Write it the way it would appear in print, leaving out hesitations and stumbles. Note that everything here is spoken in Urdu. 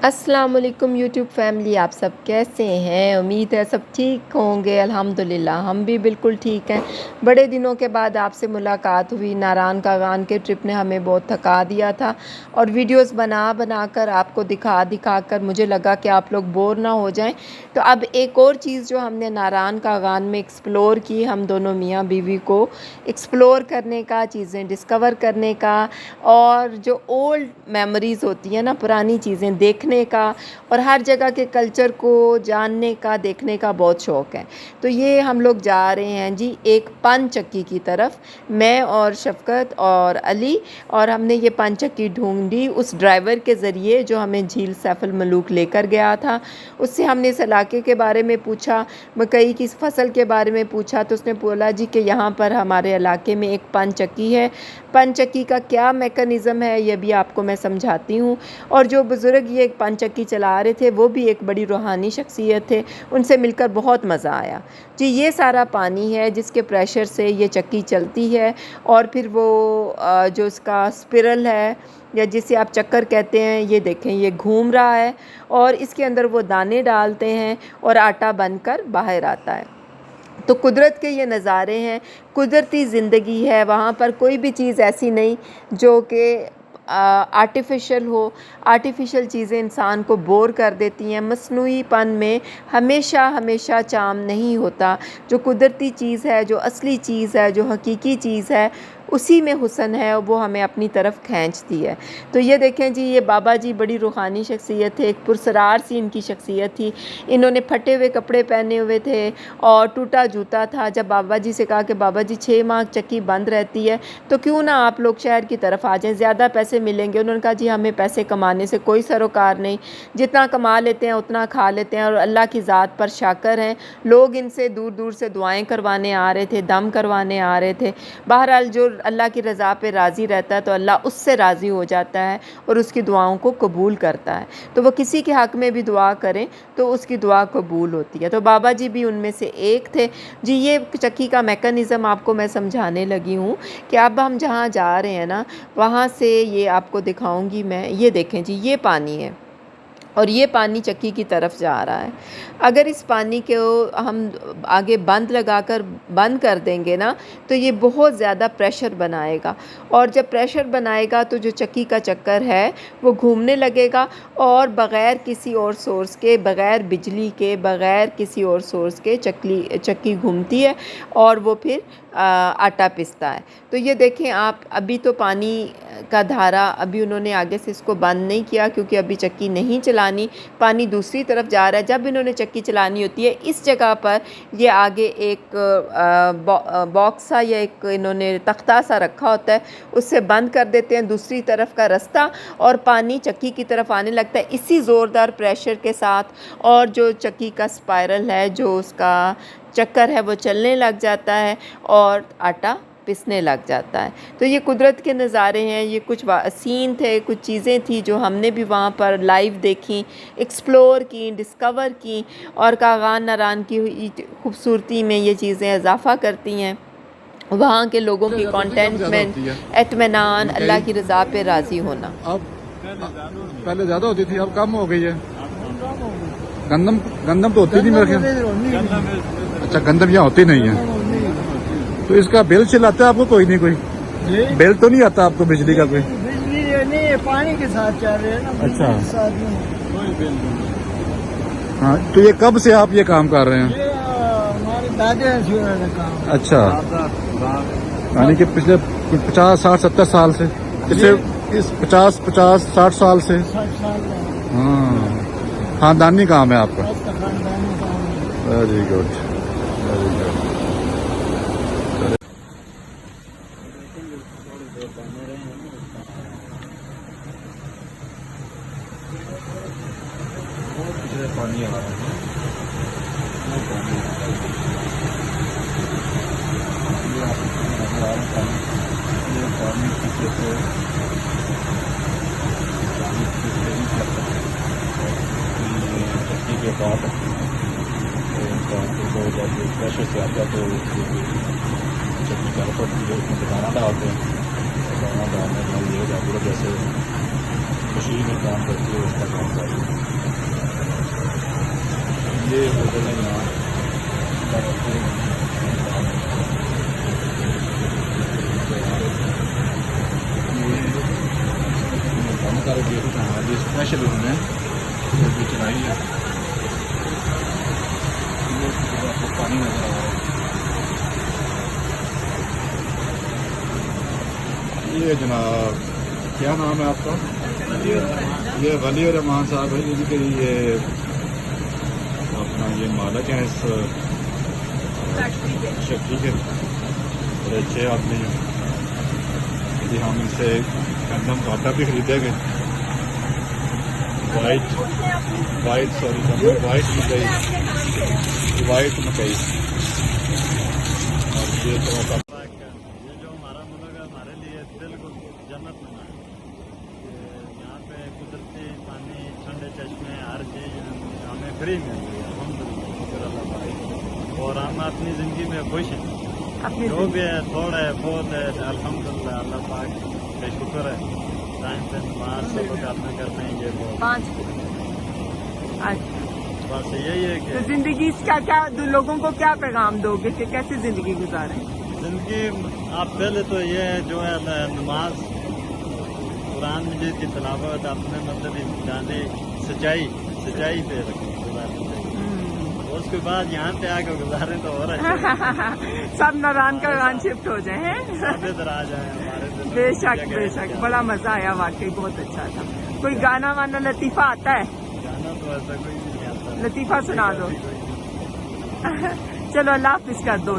السلام علیکم یوٹیوب فیملی، آپ سب کیسے ہیں؟ امید ہے سب ٹھیک ہوں گے۔ الحمدللہ ہم بھی بالکل ٹھیک ہیں۔ بڑے دنوں کے بعد آپ سے ملاقات ہوئی۔ ناران کاغان کے ٹرپ نے ہمیں بہت تھکا دیا تھا اور ویڈیوز بنا کر آپ کو دکھا کر مجھے لگا کہ آپ لوگ بور نہ ہو جائیں، تو اب ایک اور چیز جو ہم نے ناران کاغان میں ایکسپلور کی، ہم دونوں میاں بیوی کو ایکسپلور کرنے کا، چیزیں ڈسکور کرنے کا، اور جو اولڈ میموریز ہوتی ہیں نا، پرانی چیزیں دیکھنے کا اور ہر جگہ کے کلچر کو جاننے کا، دیکھنے کا بہت شوق ہے۔ تو یہ ہم لوگ جا رہے ہیں جی ایک پن چکی کی طرف، میں اور شفقت اور علی، اور ہم نے یہ پن چکی ڈھونڈی اس ڈرائیور کے ذریعے جو ہمیں جھیل سیف الملوک لے کر گیا تھا۔ اس سے ہم نے اس علاقے کے بارے میں پوچھا، مکئی کی فصل کے بارے میں پوچھا، تو اس نے بولا جی کہ یہاں پر ہمارے علاقے میں ایک پن چکی ہے۔ پن چکی کا کیا میکانزم ہے یہ بھی آپ کو میں سمجھاتی ہوں، اور جو بزرگ یہ پن چکی چلا رہے تھے وہ بھی ایک بڑی روحانی شخصیت تھے، ان سے مل کر بہت مزہ آیا جی۔ یہ سارا پانی ہے جس کے پریشر سے یہ چکی چلتی ہے، اور پھر وہ جو اس کا اسپرل ہے یا جسے آپ چکر کہتے ہیں، یہ دیکھیں یہ گھوم رہا ہے، اور اس کے اندر وہ دانے ڈالتے ہیں اور آٹا بن کر باہر آتا ہے۔ تو قدرت کے یہ نظارے ہیں، قدرتی زندگی ہے، وہاں پر کوئی بھی چیز ایسی نہیں جو کہ آرٹیفیشل ہو۔ آرٹیفیشل چیزیں انسان کو بور کر دیتی ہیں۔ مصنوعی پن میں ہمیشہ چام نہیں ہوتا۔ جو قدرتی چیز ہے، جو اصلی چیز ہے، جو حقیقی چیز ہے، اسی میں حسن ہے، وہ ہمیں اپنی طرف کھینچتی ہے۔ تو یہ دیکھیں جی، یہ بابا جی بڑی روحانی شخصیت تھے، ایک پرسرار سی ان کی شخصیت تھی۔ انہوں نے پھٹے ہوئے کپڑے پہنے ہوئے تھے اور ٹوٹا جوتا تھا۔ جب بابا جی سے کہا کہ بابا جی 6 ماہ چکی بند رہتی ہے تو کیوں نہ آپ لوگ شہر کی طرف آ جائیں، زیادہ پیسے ملیں گے۔ انہوں نے کہا جی ہمیں پیسے کمانے سے کوئی سروکار نہیں، جتنا کما لیتے ہیں اتنا کھا لیتے ہیں، اور اللہ کی ذات پر شاکر ہیں۔ لوگ ان سے دور دور سے دعائیں کروانے آ رہے تھے، دم کروانے آ رہے تھے۔ بہرحال جو اللہ کی رضا پہ راضی رہتا ہے تو اللہ اس سے راضی ہو جاتا ہے اور اس کی دعاؤں کو قبول کرتا ہے۔ تو وہ کسی کے حق میں بھی دعا کریں تو اس کی دعا قبول ہوتی ہے۔ تو بابا جی بھی ان میں سے ایک تھے جی۔ یہ چکی کا میکانزم آپ کو میں سمجھانے لگی ہوں کہ اب ہم جہاں جا رہے ہیں نا، وہاں سے یہ آپ کو دکھاؤں گی میں۔ یہ دیکھیں جی، یہ پانی ہے اور یہ پانی چکی کی طرف جا رہا ہے۔ اگر اس پانی کو ہم آگے بند لگا کر بند کر دیں گے نا تو یہ بہت زیادہ پریشر بنائے گا، اور جب پریشر بنائے گا تو جو چکی کا چکر ہے وہ گھومنے لگے گا، اور بغیر کسی اور سورس کے، بغیر بجلی کے، بغیر کسی اور سورس کے چکی گھومتی ہے، اور وہ پھر آٹا پستا ہے۔ تو یہ دیکھیں آپ، ابھی تو پانی کا دھارا ابھی انہوں نے آگے سے اس کو بند نہیں کیا کیونکہ ابھی چکی نہیں چلانی، پانی دوسری طرف جا رہا ہے۔ جب انہوں نے چکی چلانی ہوتی ہے اس جگہ پر یہ آگے ایک باکس سا یا ایک انہوں نے تختہ سا رکھا ہوتا ہے، اس سے بند کر دیتے ہیں دوسری طرف کا رستہ، اور پانی چکی کی طرف آنے لگتا ہے اسی زوردار پریشر کے ساتھ، اور جو چکی کا سپائرل ہے، جو اس کا چکر ہے، وہ چلنے لگ جاتا ہے اور آٹا پسنے لگ جاتا ہے۔ تو یہ قدرت کے نظارے ہیں، یہ کچھ سین تھے، کچھ چیزیں تھیں جو ہم نے بھی وہاں پر لائیو دیکھیں، ایکسپلور کی، ڈسکور کی، اور کاغان ناران کی خوبصورتی میں یہ چیزیں اضافہ کرتی ہیں۔ وہاں کے لوگوں کی کانٹینٹمنٹ، اطمینان، اللہ کی رضا پہ راضی ہونا۔ اب پہلے زیادہ ہوتی تھی، اب کم ہو گئی ہے۔ گندم تو ہوتی نہیں میرے خیال۔ اچھا، گندم یہاں ہوتی نہیں ہے۔ تو اس کا بل چلاتا ہے آپ کو کوئی نہیں؟ کوئی بل تو نہیں آتا آپ کو بجلی کا؟ کوئی بجلی نہیں، پانی کے ساتھ چل رہے ہیں نا۔ اچھا، کوئی بل نہیں۔ ہاں، تو یہ کب سے آپ یہ کام کر رہے ہیں؟ یہ ہمارے دادے شروع کا کام۔ اچھا، یعنی کہ پچھلے 50 60 70 سال سے، پچھلے 50 60 سال سے؟ 60 سال کا ہاں، خاندانی کام ہے آپ کا؟ خاندانی کام ہے۔ Very good, very good. پانی آ رہا ہے، چکی کے بعد پریشر سے آتا ہے تو چکی کا اوپر اس میں دانا ڈالتے ہیں، دانا ڈالنے کے بعد یہ جیسے مشین میں کام کرتی ہے اس کا کام کرتی ہے۔ اسپیشل انہوں نے جو چلائی ہے. پانی نظر آ رہا ہے. یہ جناب کیا نام ہے آپ کا؟ یہ ولی الرحمان صاحب ہے جن کے یہ اپنا یہ مالک ہیں اس فیکٹری کے. بڑے اچھے آدمی ہیں جی. ہم ان سے گندم کا آٹا بھی خریدے گئے. وائٹ مکئی. اور یہ تو یہ جو ہمارا ملک ہے ہمارے لیے دل کو جنت بنا ہے. یہاں پہ قدرتی پانی ٹھنڈے چشمے ہر چیز ہمیں فری مل رہی ہے الحمدللہ شکر اللہ پاک. اور ہم اپنی زندگی میں خوش ہیں. جو بھی ہے تھوڑا ہے بہت ہے الحمدللہ اللہ پاک کا شکر ہے. ٹائم سے نماز سب اپنا کرتے ہیں. یہ بہت اچھا. بس یہی ہے تو کہ زندگی کا کیا لوگوں کو کیا پیغام دو گے کہ کیسے زندگی گزاریں؟ زندگی آپ پہلے تو یہ ہے جو ہے نماز قرآن مجید کی تلاوت اپنے مطلب جانے سچائی پہ گزارنی چاہیے. اس کے بعد یہاں پہ آ کے گزارے تو ہو رہا ہے سب ناران کا ران شفٹ ہو جائیں. سب ادھر آ جائیں ہمارے. بے شک بڑا مزہ آیا واقعی بہت اچھا تھا. کوئی گانا وانا لطیفہ آتا ہے؟ جانا تو ایسا کوئی نہیں آتا. لطیفہ سنا دو. چلو اللہ حافظ کر دو.